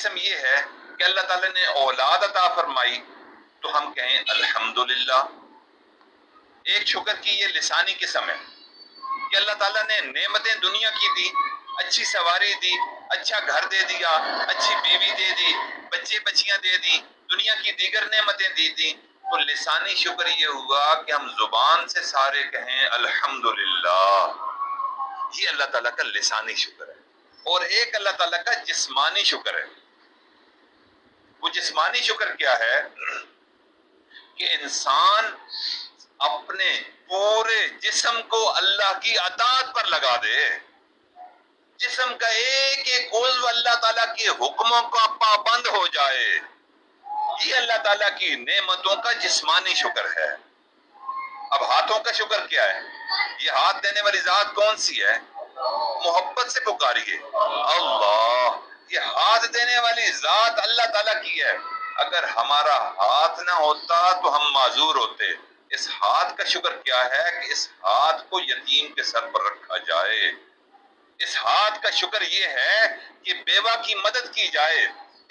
قسم یہ ہے کہ اللہ تعالیٰ نے اولاد عطا فرمائی تو ہم کہیں الحمدللہ. ایک شکر کی یہ لسانی قسم ہے کہ اللہ تعالیٰ نے نعمتیں دنیا کی دی، اچھی سواری دی، اچھا گھر دے دیا، اچھی بیوی دے دی، بچے بچیاں دے دی، دنیا کی دیگر نعمتیں دی دی. تو لسانی شکر یہ ہوا کہ ہم زبان سے سارے کہیں الحمدللہ. یہ اللہ تعالیٰ کا لسانی شکر ہے. اور ایک اللہ تعالیٰ کا جسمانی شکر ہے. وہ جسمانی شکر کیا ہے کہ انسان اپنے پورے جسم کو اللہ کی اطاعت پر لگا دے، جسم کا ایک ایک عضو اللہ تعالیٰ کے حکموں کا پابند ہو جائے. یہ اللہ تعالیٰ کی نعمتوں کا جسمانی شکر ہے. اب ہاتھوں کا شکر کیا ہے؟ یہ ہاتھ دینے والی ذات کون سی ہے؟ محبت سے پکاریے اللہ. یہ ہاتھ دینے والی ذات اللہ تعالیٰ کی ہے. اگر ہمارا ہاتھ نہ ہوتا تو ہم معذور ہوتے. اس ہاتھ کا شکر کیا ہے کہ اس ہاتھ کو یتیم کے سر پر رکھا جائے. اس ہاتھ کا شکر یہ ہے کہ بیوہ کی مدد کی جائے.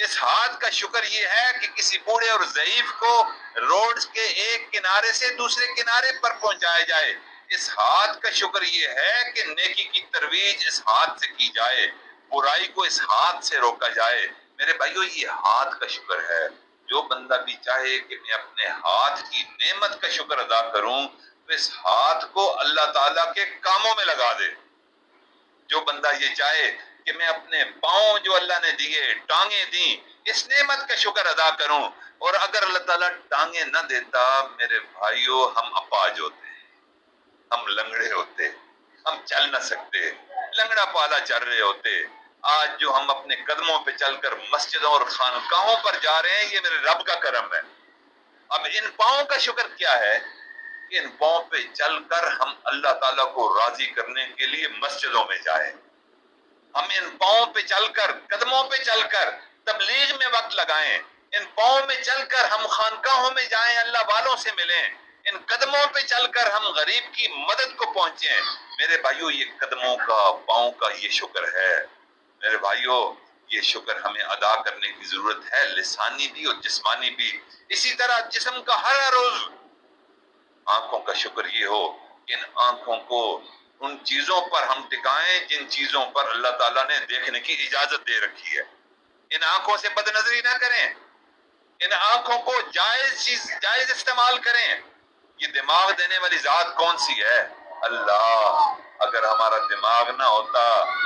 اس ہاتھ کا شکر یہ ہے کہ کسی بوڑھے اور ضعیف کو روڈ کے ایک کنارے سے دوسرے کنارے پر پہنچایا جائے. اس ہاتھ کا شکر یہ ہے کہ نیکی کی ترویج اس ہاتھ سے کی جائے، برائی کو اس ہاتھ سے روکا جائے. میرے بھائیو، یہ ہاتھ کا شکر ہے. جو بندہ بھی چاہے کہ میں اپنے ہاتھ کی نعمت کا شکر ادا کروں تو اس ہاتھ کو اللہ تعالیٰ کے کاموں میں لگا دے. جو بندہ یہ چاہے کہ میں اپنے پاؤں جو اللہ نے دیے، ٹانگیں دیں، اس نعمت کا شکر ادا کروں. اور اگر اللہ تعالیٰ ٹانگیں نہ دیتا میرے بھائیو، ہم اپاہج ہوتے، ہم لنگڑے ہوتے، ہم چل نہ سکتے، لنگڑا پالا چل رہے ہوتے. آج جو ہم اپنے قدموں پہ چل کر مسجدوں اور خانقاہوں پر جا رہے ہیں، یہ میرے رب کا کرم ہے. اب ان پاؤں کا شکر کیا ہے؟ ان پاؤں پہ چل کر ہم اللہ تعالیٰ کو راضی کرنے کے لیے مسجدوں میں جائیں. ہم ان پاؤں پہ چل کر، قدموں پہ چل کر تبلیغ میں وقت لگائیں. ان پاؤں میں چل کر ہم خانقاہوں میں جائیں، اللہ والوں سے ملیں. ان قدموں پہ چل کر ہم غریب کی مدد کو پہنچیں. میرے بھائیو، یہ قدموں کا، پاؤں کا یہ شکر ہے. میرے بھائیو، یہ شکر ہمیں ادا کرنے کی ضرورت ہے، لسانی بھی اور جسمانی بھی. اسی طرح جسم کا ہر روز. آنکھوں کا شکر یہ ہو کہ ان آنکھوں کو ان چیزوں پر ہم ٹکائیں جن چیزوں پر اللہ تعالیٰ نے دیکھنے کی اجازت دے رکھی ہے. ان آنکھوں سے بد نظری نہ کریں. ان آنکھوں کو جائز استعمال کریں. یہ دماغ دینے والی ذات کون سی ہے؟ اللہ. اگر ہمارا دماغ نہ ہوتا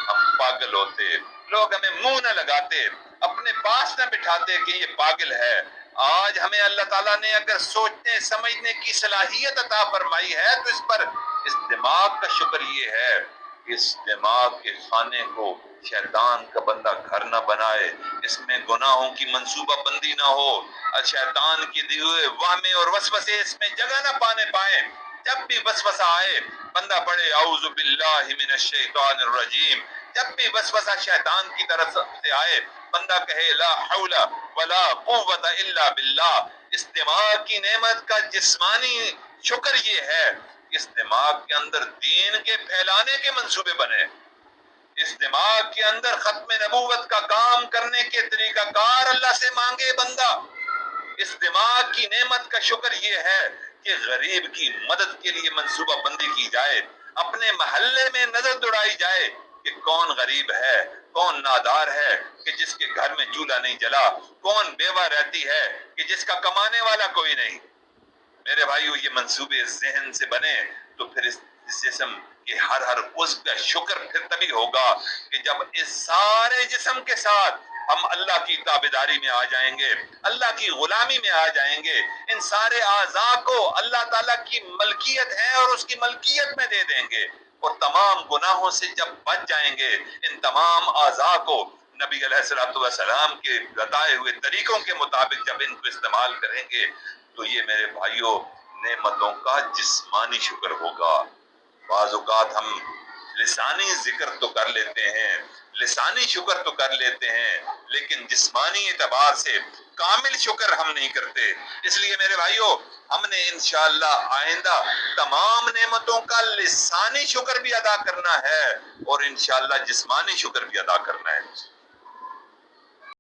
ہم پاگل ہوتے. لوگ ہمیں منہ نہ لگاتے، اپنے پاس نہ بٹھاتے کہ یہ پاگل ہے. آج ہمیں اللہ تعالیٰ نے اگر سوچنے سمجھنے کی صلاحیت عطا فرمائی ہے تو اس پر، اس دماغ کا شکر یہ ہے کہ اس دماغ کے خانے کو شیطان کا بندہ گھر نہ بنائے، اس میں گناہوں کی منصوبہ بندی نہ ہو، شیطان کی دیے ہوئے وہمے اور وسوسے اس میں جگہ نہ پانے پائیں. جب بھی وسوسہ آئے بندہ پڑھے اعوذ باللہ من الشیطان الرجیم. جب بھی وسوسہ شیطان کی طرف سے آئے بندہ کہے لا حول ولا قوت الا باللہ. اس دماغ کی نعمت کا جسمانی شکر یہ ہے کہ اس دماغ کے اندر دین کے پھیلانے کے منصوبے بنے. اس دماغ کے اندر ختم نبوت کا کام کرنے کے طریقہ کار اللہ سے مانگے بندہ. اس دماغ کی نعمت کا شکر یہ ہے کہ غریب کی مدد کے لیے منصوبہ بندی کی جائے. اپنے محلے میں نظر دوڑائی جائے کہ کون غریب ہے، کون نادار ہے کہ جس کے گھر میں چولہا نہیں جلا، کون بیوہ رہتی ہے کہ جس کا کمانے والا کوئی نہیں. میرے بھائیو، یہ منصوبے ذہن سے بنے تو پھر اس جسم کے ہر عضو کا شکر پھر تبھی ہوگا کہ جب اس سارے جسم کے ساتھ ہم اللہ کی تابعداری میں آ جائیں گے، اللہ کی غلامی میں آ جائیں گے. ان سارے اعضاء کو اللہ تعالیٰ کی ملکیت ہے اور اس کی ملکیت میں دے دیں گے. اور تمام گناہوں سے جب بچ جائیں گے، ان تمام اعضاء کو نبی علیہ الصلوۃ والسلام کے بتائے ہوئے طریقوں کے مطابق جب ان کو استعمال کریں گے تو یہ میرے بھائیوں نعمتوں کا جسمانی شکر ہوگا. بعض اوقات ہم لسانی ذکر تو کر لیتے ہیں، لسانی شکر تو کر لیتے ہیں، لیکن جسمانی اعتبار سے کامل شکر ہم نہیں کرتے. اس لیے میرے بھائیوں، ہم نے انشاءاللہ آئندہ تمام نعمتوں کا لسانی شکر بھی ادا کرنا ہے اور انشاءاللہ جسمانی شکر بھی ادا کرنا ہے.